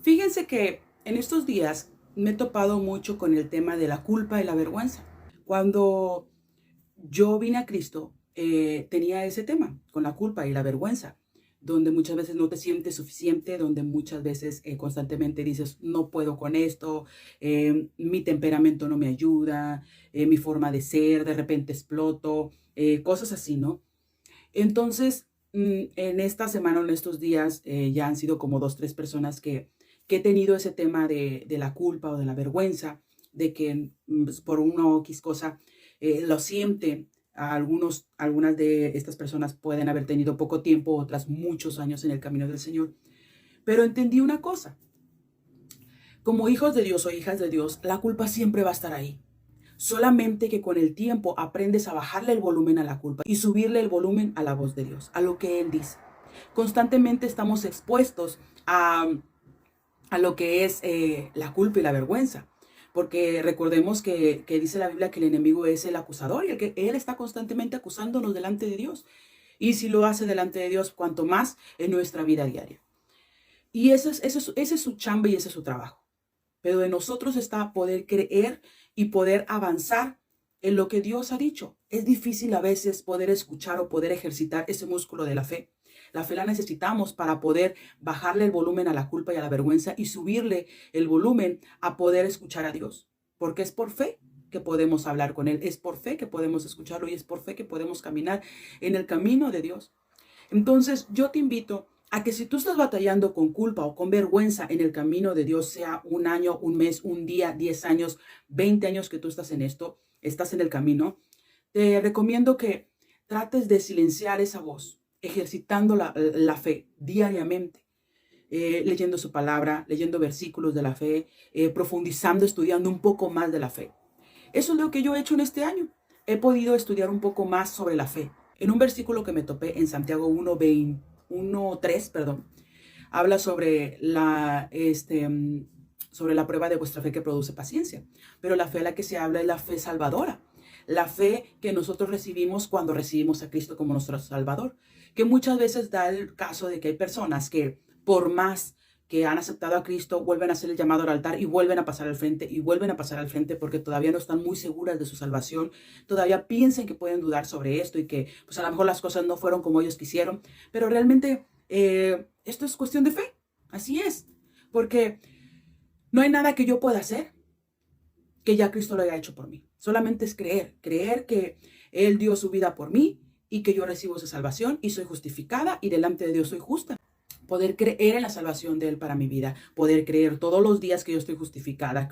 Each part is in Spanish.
Fíjense que en estos días me he topado mucho con el tema de la culpa y la vergüenza. Cuando yo vine a Cristo, tenía ese tema con la culpa y la vergüenza, donde muchas veces no te sientes suficiente, donde muchas veces constantemente dices, no puedo con esto, mi temperamento no me ayuda, mi forma de ser, de repente exploto, cosas así, ¿no? Entonces, en esta semana, en estos días, ya han sido como dos, tres personas que he tenido ese tema de la culpa o de la vergüenza, de que pues, por una o X cosa lo sienten. Algunas de estas personas pueden haber tenido poco tiempo, otras muchos años en el camino del Señor. Pero entendí una cosa, como hijos de Dios o hijas de Dios, la culpa siempre va a estar ahí. Solamente que con el tiempo aprendes a bajarle el volumen a la culpa y subirle el volumen a la voz de Dios, a lo que Él dice. Constantemente estamos expuestos a lo que es la culpa y la vergüenza. Porque recordemos que dice la Biblia que el enemigo es el acusador y que Él está constantemente acusándonos delante de Dios. Y si lo hace delante de Dios, cuanto más en nuestra vida diaria. Y ese es su chamba y ese es su trabajo. Pero de nosotros está poder creer y poder avanzar en lo que Dios ha dicho. Es difícil a veces poder escuchar o poder ejercitar ese músculo de la fe. La fe la necesitamos para poder bajarle el volumen a la culpa y a la vergüenza y subirle el volumen a poder escuchar a Dios. Porque es por fe que podemos hablar con Él, es por fe que podemos escucharlo y es por fe que podemos caminar en el camino de Dios. Entonces, yo te invito a que si tú estás batallando con culpa o con vergüenza en el camino de Dios, sea un año, un mes, un día, 10 años, 20 años que tú estás en esto, estás en el camino, te recomiendo que trates de silenciar esa voz, ejercitando la fe diariamente, leyendo su palabra, leyendo versículos de la fe, profundizando, estudiando un poco más de la fe. Eso es lo que yo he hecho en este año. He podido estudiar un poco más sobre la fe. En un versículo que me topé en Santiago 1:3, perdón, habla sobre la prueba de vuestra fe que produce paciencia. Pero la fe a la que se habla es la fe salvadora. La fe que nosotros recibimos cuando recibimos a Cristo como nuestro Salvador. Que muchas veces da el caso de que hay personas que por más que han aceptado a Cristo, vuelven a hacer el llamado al altar y vuelven a pasar al frente y vuelven a pasar al frente porque todavía no están muy seguras de su salvación, todavía piensan que pueden dudar sobre esto y que pues a lo mejor las cosas no fueron como ellos quisieron, pero realmente esto es cuestión de fe, así es, porque no hay nada que yo pueda hacer que ya Cristo lo haya hecho por mí, solamente es creer que Él dio su vida por mí y que yo recibo esa salvación y soy justificada y delante de Dios soy justa. Poder creer en la salvación de Él para mi vida, poder creer todos los días que yo estoy justificada,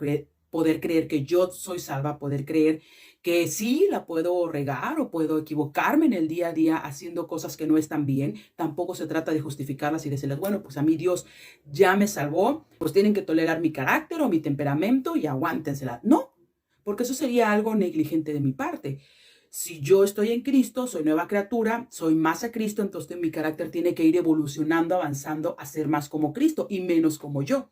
poder creer que yo soy salva, poder creer que sí la puedo regar o puedo equivocarme en el día a día haciendo cosas que no están bien. Tampoco se trata de justificarlas y decirles, bueno, pues a mí Dios ya me salvó, pues tienen que tolerar mi carácter o mi temperamento y aguántensela. No, porque eso sería algo negligente de mi parte. Si yo estoy en Cristo, soy nueva criatura, soy más a Cristo, entonces mi carácter tiene que ir evolucionando, avanzando a ser más como Cristo y menos como yo.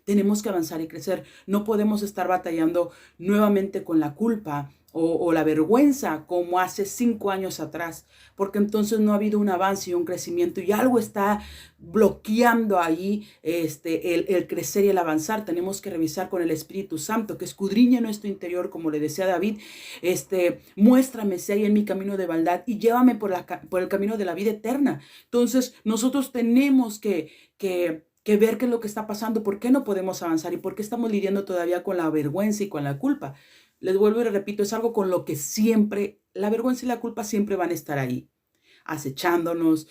Tenemos que avanzar y crecer. No podemos estar batallando nuevamente con la culpa o la vergüenza como hace 5 años atrás, porque entonces no ha habido un avance y un crecimiento y algo está bloqueando ahí el crecer y el avanzar. Tenemos que revisar con el Espíritu Santo que escudriñe nuestro interior, como le decía David, muéstrame si hay en mi camino de maldad y llévame por el camino de la vida eterna. Entonces nosotros tenemos que ver qué es lo que está pasando, por qué no podemos avanzar y por qué estamos lidiando todavía con la vergüenza y con la culpa. Les vuelvo y les repito, es algo con lo que siempre, la vergüenza y la culpa siempre van a estar ahí, acechándonos,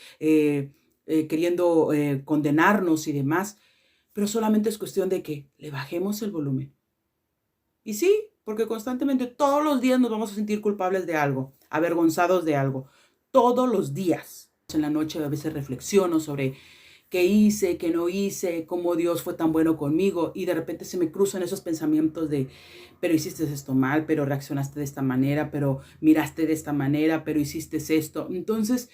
queriendo condenarnos y demás, pero solamente es cuestión de que le bajemos el volumen. Y sí, porque constantemente todos los días nos vamos a sentir culpables de algo, avergonzados de algo, todos los días. En la noche a veces reflexiono sobre qué hice, qué no hice, cómo Dios fue tan bueno conmigo y de repente se me cruzan esos pensamientos de, pero hiciste esto mal, pero reaccionaste de esta manera, pero miraste de esta manera, pero hiciste esto. Entonces,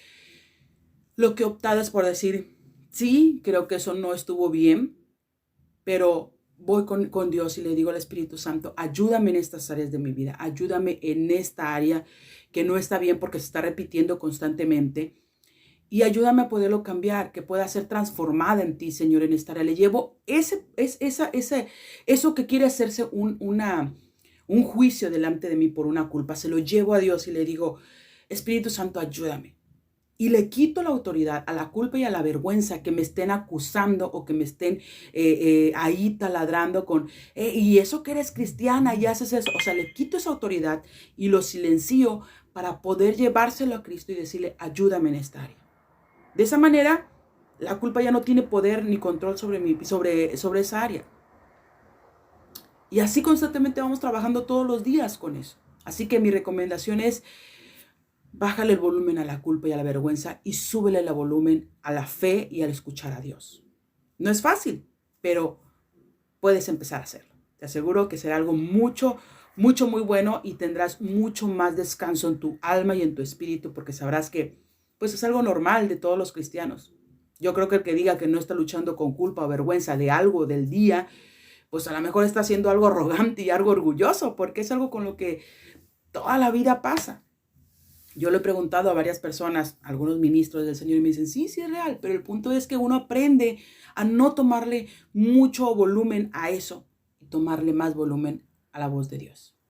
lo que he optado es por decir, sí, creo que eso no estuvo bien, pero voy con Dios y le digo al Espíritu Santo, ayúdame en estas áreas de mi vida, ayúdame en esta área que no está bien porque se está repitiendo constantemente Y ayúdame a poderlo cambiar, que pueda ser transformada en ti, Señor, en esta área. Le llevo eso que quiere hacerse un juicio delante de mí por una culpa. Se lo llevo a Dios y le digo, Espíritu Santo, ayúdame. Y le quito la autoridad a la culpa y a la vergüenza que me estén acusando o que me estén ahí taladrando con, y eso que eres cristiana y haces eso. O sea, le quito esa autoridad y lo silencio para poder llevárselo a Cristo y decirle, ayúdame en esta área. De esa manera, la culpa ya no tiene poder ni control sobre esa área. Y así constantemente vamos trabajando todos los días con eso. Así que mi recomendación es, bájale el volumen a la culpa y a la vergüenza y súbele el volumen a la fe y al escuchar a Dios. No es fácil, pero puedes empezar a hacerlo. Te aseguro que será algo mucho, mucho, muy bueno y tendrás mucho más descanso en tu alma y en tu espíritu porque sabrás que pues es algo normal de todos los cristianos. Yo creo que el que diga que no está luchando con culpa o vergüenza de algo del día, pues a lo mejor está haciendo algo arrogante y algo orgulloso, porque es algo con lo que toda la vida pasa. Yo le he preguntado a varias personas, algunos ministros del Señor, y me dicen, sí, sí es real, pero el punto es que uno aprende a no tomarle mucho volumen a eso y tomarle más volumen a la voz de Dios.